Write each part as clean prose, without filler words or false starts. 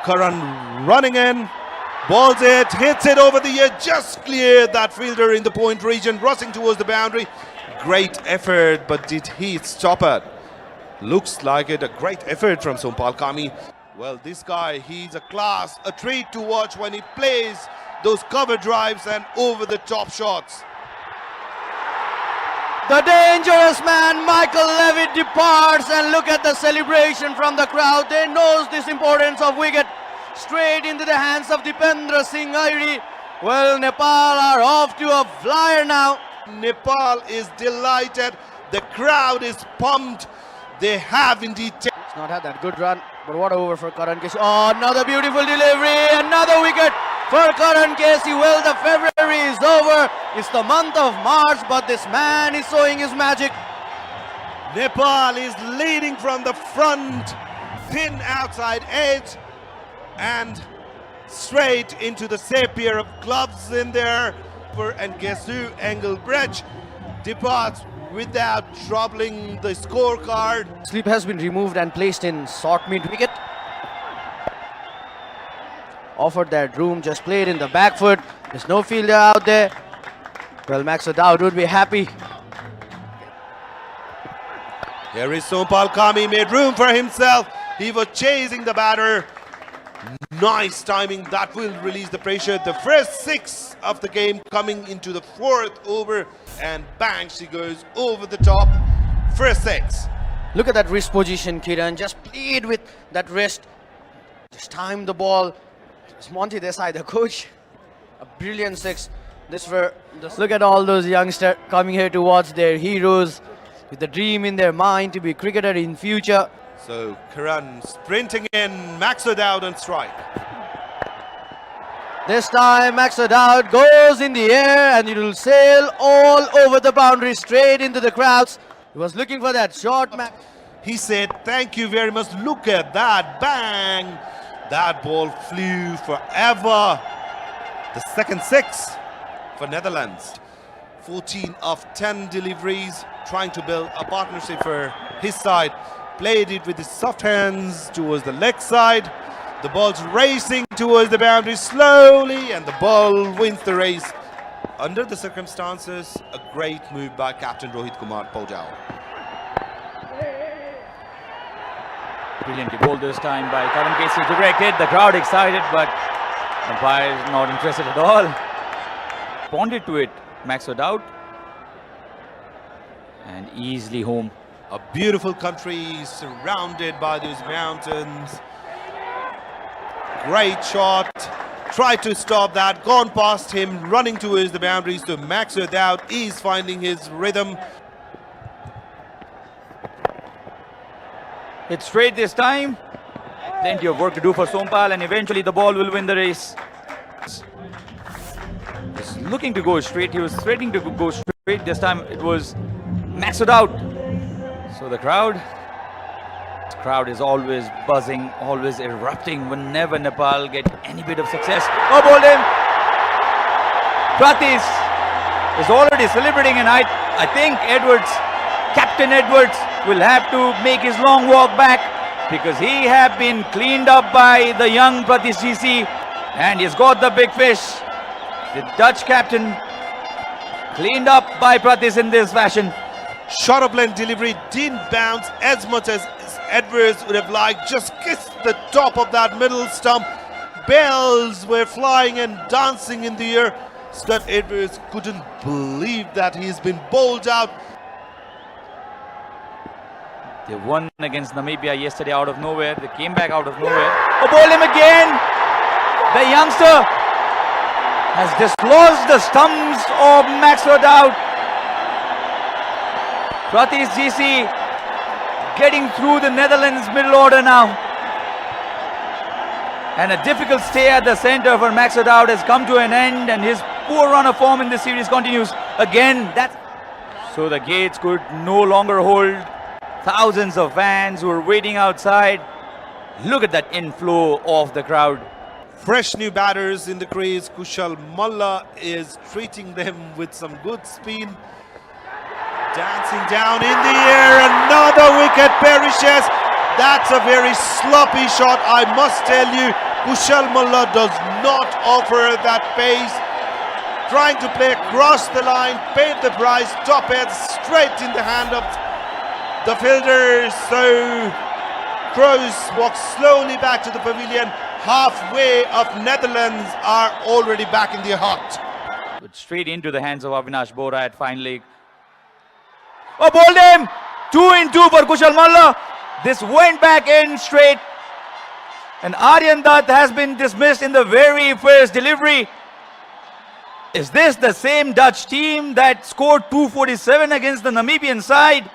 Karan running in, balls it, hits it over the ear, just cleared that fielder in the point region, rushing towards the boundary. Great effort, but did he stop it? Looks like it, a great effort from Sompal Kami. Well, this guy, he's a class, a treat to watch when he plays those cover drives and over-the-top shots. The dangerous man, Michael Levitt, departs, and look at the celebration from the crowd. They knows this importance of wicket. Straight into the hands of Dipendra Singh Airi. Well, Nepal are off to a flyer now. Nepal is delighted. The crowd is pumped. They have indeed taken. It's not had that good run, but what over for Karan Casey. Oh, another beautiful delivery, another wicket for Karan Casey. Well, the February is over. It's the month of March, but this man is showing his magic. Nepal is leading from the front, thin outside edge, and straight into the safe pair of gloves in there. And Gesu Engelbrecht departs without troubling the scorecard. Sleep has been removed and placed in short mid wicket. Offered that room, just played in the back foot. There's no fielder out there. Well, Max O'Dowd would be happy. Here is Sompal Kami, made room for himself. He was chasing the batter. Nice timing, that will release the pressure. The first 6 of the game coming into the 4th over, and bang, she goes over the top. First 6. Look at that wrist position, Kiran. Just played with that wrist. Just timed the ball. It's Monty Desai, the coach. A brilliant 6. Look at all those youngsters coming here to watch their heroes with the dream in their mind to be a cricketer in future. So Karan sprinting in, Max O'Dowd on strike. This time Max O'Dowd goes in the air and it will sail all over the boundary straight into the crowds. He was looking for that shot. He said, thank you very much. Look at that, bang. That ball flew forever. The second 6 for Netherlands. 14 of 10 deliveries, trying to build a partnership for his side. Played it with his soft hands towards the leg side. The ball's racing towards the boundary slowly, and the ball wins the race. Under the circumstances, a great move by Captain Rohit Kumar Paujao. Brilliantly bowled this time by Karan Casey, directed. The crowd excited, but umpire is not interested at all. Responded to it, Max O'Dowd, and easily home. A beautiful country surrounded by those mountains. Great shot. Tried to stop that. Gone past him. Running towards the boundaries. So Max O'Dowd is finding his rhythm. It's straight this time. Plenty of work to do for Sompal, and eventually the ball will win the race. He's looking to go straight. He was threatening to go straight. This time it was Max O'Dowd. So the crowd is always buzzing, always erupting whenever Nepal get any bit of success. Oh, bowled him! Pratis is already celebrating, and I think Captain Edwards will have to make his long walk back, because he have been cleaned up by the young Pratis GC, and he's got the big fish. The Dutch captain cleaned up by Pratis in this fashion. Short of length delivery didn't bounce as much as Edwards would have liked. Just kissed the top of that middle stump. Bells were flying and dancing in the air. Scott Edwards couldn't believe that he's been bowled out. They won against Namibia yesterday out of nowhere. They came back out of nowhere. Oh, bowled him again! The youngster has dislodged the stumps of Max O'Dowd. Pratis GC getting through the Netherlands middle order now. And a difficult stay at the centre for Max O'Dowd has come to an end, and his poor run of form in this series continues. Again, so the gates could no longer hold thousands of fans who are waiting outside. Look at that inflow of the crowd. Fresh new batters in the crease. Kushal Malla is treating them with some good spin. Dancing down in the air, another wicket perishes. That's a very sloppy shot, I must tell you. Kushal Mullah does not offer that pace. Trying to play across the line, paid the price, top head straight in the hand of the fielder. So Crows walk slowly back to the pavilion. Halfway of Netherlands are already back in the hut. But straight into the hands of Avinash Bora at fine leg. Oh, bowled him! 2 in 2 for Kushal Mullah. This went back in straight. And Aryan Dutt has been dismissed in the very first delivery. Is this the same Dutch team that scored 247 against the Namibian side?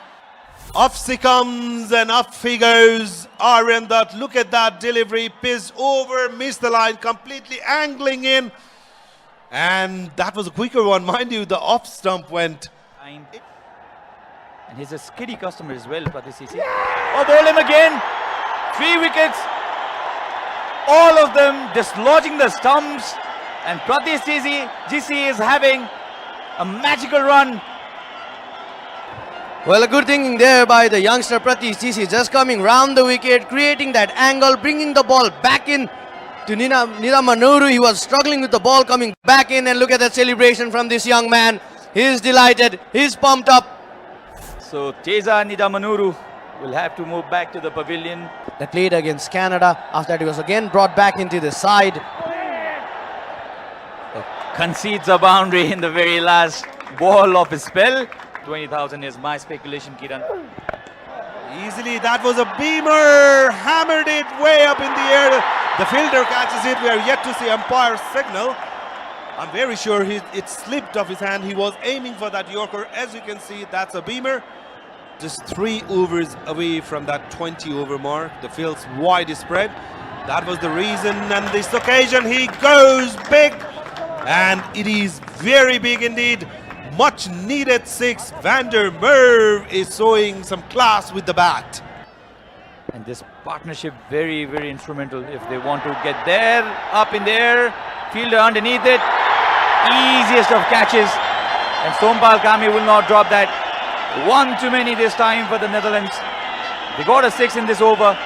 Off she comes and off he goes. Aryan Dutt, look at that delivery. Pissed over, missed the line, completely angling in. And that was a quicker one, mind you. The off stump went. And he's a skiddy customer as well, Pratisisi. Oh, bowled him again. 3 wickets. All of them dislodging the stumps. And Pratisisi GC is having a magical run. Well, a good thinking there by the youngster Pratisisi, just coming round the wicket, creating that angle, bringing the ball back in to Nidamanuru. He was struggling with the ball coming back in, and look at that celebration from this young man. He's delighted, he's pumped up. So Teza Nidamanuru will have to move back to the pavilion. That played against Canada. After that, he was again brought back into the side. Concedes a boundary in the very last ball of his spell. 20,000 is my speculation, Kiran. Easily, that was a beamer. Hammered it way up in the air. The fielder catches it. We are yet to see umpire's signal. I'm very sure it slipped off his hand. He was aiming for that Yorker. As you can see, that's a beamer. Just 3 overs away from that 20 over mark. The field's wide spread. That was the reason. And this occasion, he goes big. And it is very big indeed. Much needed 6. Van der Merwe is showing some class with the bat. And this partnership very, very instrumental if they want to get there, up in there, fielder underneath it. Easiest of catches. And Sompal Kami will not drop that. 1 too many this time for the Netherlands. They got a 6 in this over.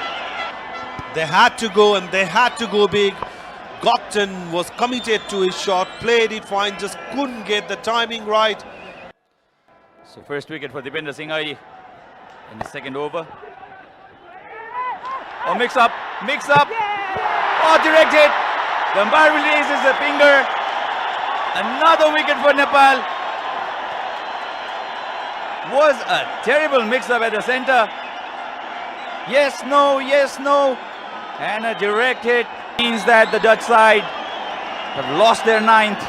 They had to go, and they had to go big. Gopton was committed to his shot, played it fine, just couldn't get the timing right. So first wicket for Dipendra Singh Airi in the second over. Oh, mix up. Oh, direct hit. The umpire releases the finger. Another wicket for Nepal. Was a terrible mix-up at the center. Yes, no. And a direct hit means that the Dutch side have lost their 9th.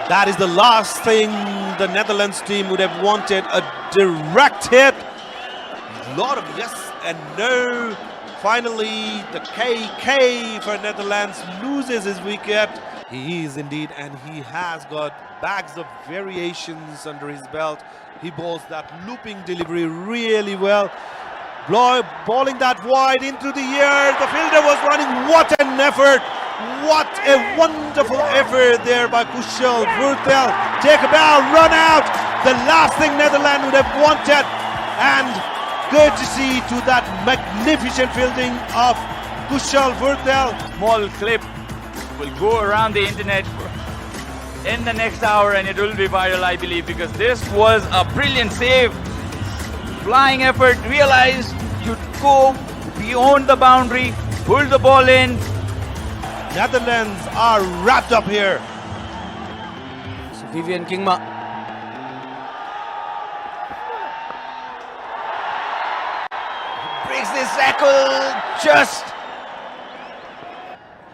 That is the last thing the Netherlands team would have wanted, a direct hit. A lot of yes and no. Finally, the KK for Netherlands loses his wicket. He is indeed, and he has got bags of variations under his belt. He bowls that looping delivery really well. Bowling that wide into the air. The fielder was running. What an effort. What a wonderful effort there by Kushal Vurtel. Take a bow, run out. The last thing Netherlands would have wanted. And courtesy to that magnificent fielding of Kushal Vurtel. Small clip will go around the internet in the next hour, and it will be viral, I believe, because this was a brilliant save. Flying effort, realized you go beyond the boundary, pull the ball in. Netherlands are wrapped up here. So Vivian Kingma. Breaks this tackle just.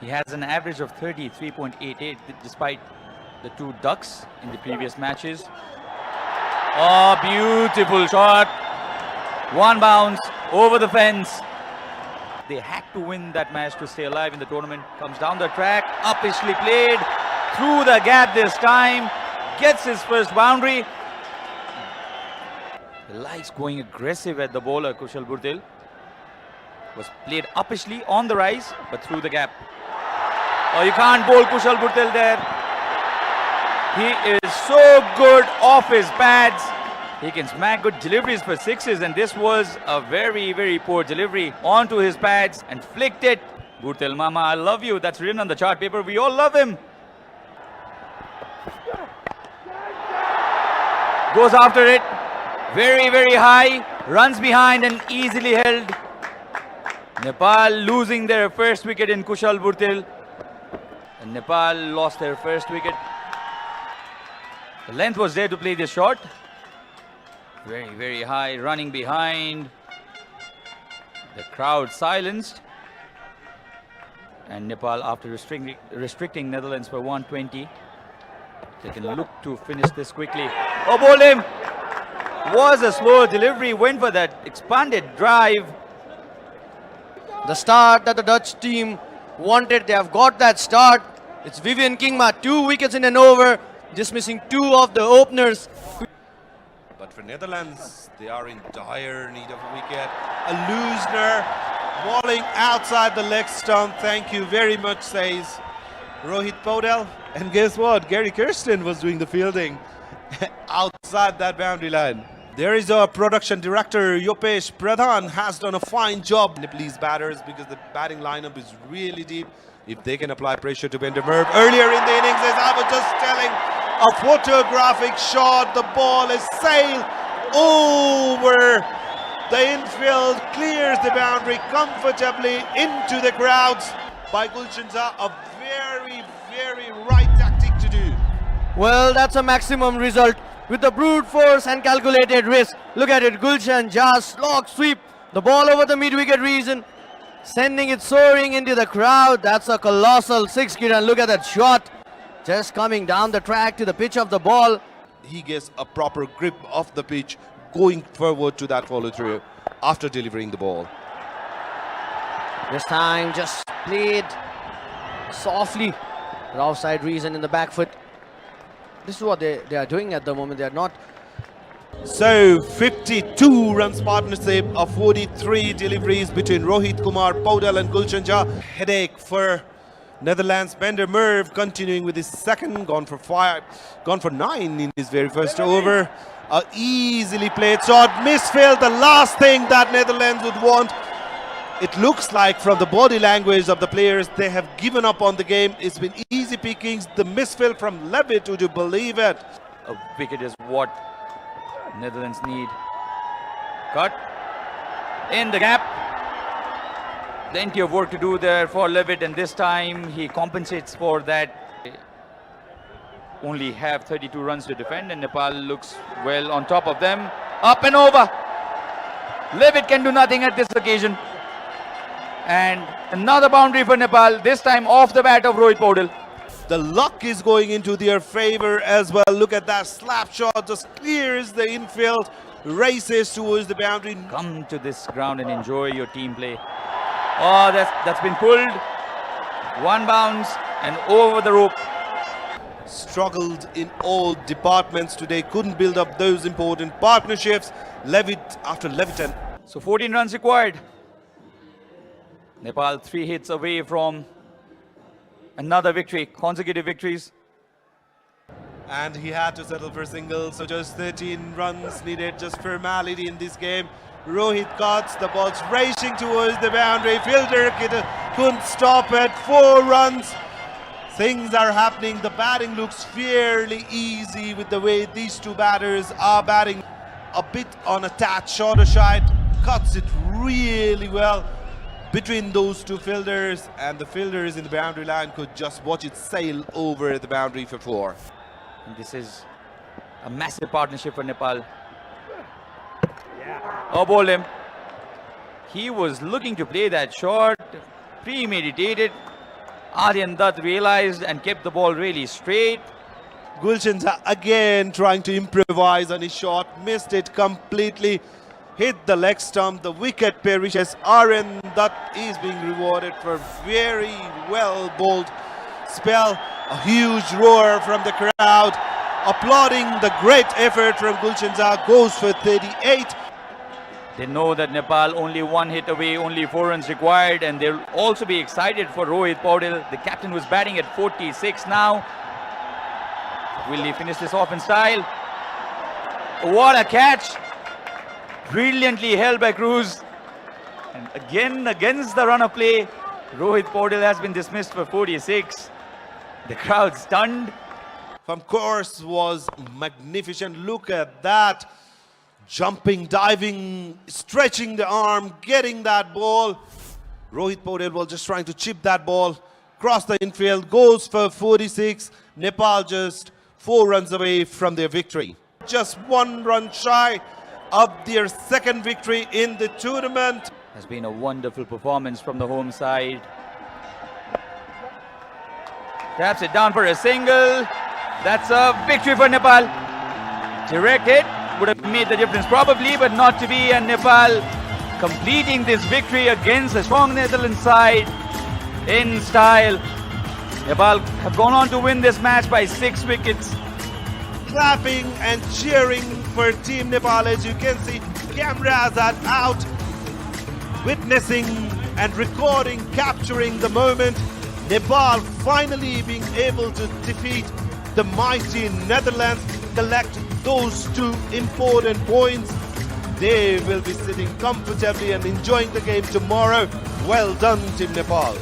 He has an average of 33.88 despite the 2 ducks in the previous matches. Oh, beautiful shot. 1 bounce over the fence. They had to win that match to stay alive in the tournament. Comes down the track, uppishly played, through the gap this time, gets his first boundary. He likes going aggressive at the bowler, Kushal Vurtel. Was played uppishly on the rise, but through the gap. Oh, you can't bowl Kushal Vurtel there. He is so good off his pads. He can smack good deliveries for sixes, and this was a very, very poor delivery onto his pads and flicked it. Bhurtel Mama, I love you. That's written on the chart paper. We all love him. Goes after it. Very, very high. Runs behind and easily held. Nepal losing their first wicket in Kushal Bhurtel. And Nepal lost their first wicket. The length was there to play this shot. Very, very high, running behind. The crowd silenced. And Nepal, after restricting Netherlands for 120, they can look to finish this quickly. Oh, bowled him! Was a slow delivery, went for that expanded drive. The start that the Dutch team wanted, they have got that start. It's Vivian Kingma, 2 wickets in an over, dismissing 2 of the openers. But for Netherlands, they are in dire need of a wicket. A Loosner bowling outside the leg stump. Thank you very much, says Rohit Paudel. And guess what? Gary Kirsten was doing the fielding outside that boundary line. There is our production director, Yopesh Pradhan, has done a fine job. Nepalese batters, because the batting lineup is really deep. If they can apply pressure to Bender Merv. Earlier in the innings, as I was just telling, a photographic shot. The ball is sailed over the infield, clears the boundary comfortably into the crowds by Gulshan Jha. A very, very right tactic to do. Well, that's a maximum result with the brute force and calculated risk. Look at it, Gulshan Jha slog sweep the ball over the mid-wicket region, sending it soaring into the crowd. That's a colossal 6, Kiran. Look at that shot, just coming down the track to the pitch of the ball. He gets a proper grip of the pitch, going forward to that follow-through after delivering the ball. This time just played softly, the offside reason in the back foot. This is what they are doing at the moment. They are not. So 52 runs partnership of 43 deliveries between Rohit Kumar Paudel and Gulshan Jha. Headache for Netherlands. Bender Merv continuing with his second, gone for 9 in his very first over. A easily played shot, misfield, the last thing that Netherlands would want. It looks like from the body language of the players, they have given up on the game. It's been easy pickings. The misfield from Levitt, would you believe it? A wicket is what Netherlands need. Cut in the gap. Plenty of work to do there for Levitt, and this time he compensates for that. Only have 32 runs to defend, and Nepal looks well on top of them. Up and over. Levitt can do nothing at this occasion. And another boundary for Nepal, this time off the bat of Rohit Paudel. The luck is going into their favor as well. Look at that slap shot, just clears the infield, races towards the boundary. Come to this ground and enjoy your team play. Oh, that's been pulled. One bounce and over the rope. Struggled in all departments today, couldn't build up those important partnerships. Levitt after Levitt. So 14 runs required. Nepal 3 hits away from another victory, consecutive victories. And he had to settle for singles, so just 13 runs needed, just formality in this game. Rohit cuts, the ball's racing towards the boundary. Fielder couldn't stop it. 4 runs. Things are happening. The batting looks fairly easy with the way these two batters are batting. A bit on a tad shorter side, cuts it really well between those two fielders, and the fielders in the boundary line could just watch it sail over the boundary for 4. And this is a massive partnership for Nepal. Oh, bowled him. He was looking to play that shot, premeditated. Aryan Dutt realized and kept the ball really straight. Gulshan Jha again trying to improvise on his shot, missed it completely. Hit the leg stump, the wicket perishes. Aryan Dutt is being rewarded for very well bowled spell. A huge roar from the crowd, applauding the great effort from Gulshan Jha. Goes for 38. They know that Nepal only 1 hit away, only 4 runs required, and they'll also be excited for Rohit Paudel. The captain was batting at 46 now. Will he finish this off in style? What a catch! Brilliantly held by Cruz. And again, against the run of play, Rohit Paudel has been dismissed for 46. The crowd stunned. From course was magnificent. Look at that. Jumping, diving, stretching the arm, getting that ball. Rohit Paudel was just trying to chip that ball. Cross the infield, goes for 46. Nepal just 4 runs away from their victory. Just 1 run shy of their second victory in the tournament. Has been a wonderful performance from the home side. Taps it down for a single. That's a victory for Nepal. Direct hit would have made the difference probably, but not to be. And Nepal completing this victory against a strong Netherlands side in style. Nepal have gone on to win this match by 6 wickets. Clapping and cheering for Team Nepal. As you can see, cameras are out, witnessing and recording, capturing the moment. Nepal finally being able to defeat the mighty Netherlands, collect those 2 important points. They will be sitting comfortably and enjoying the game tomorrow. Well done, Team Nepal.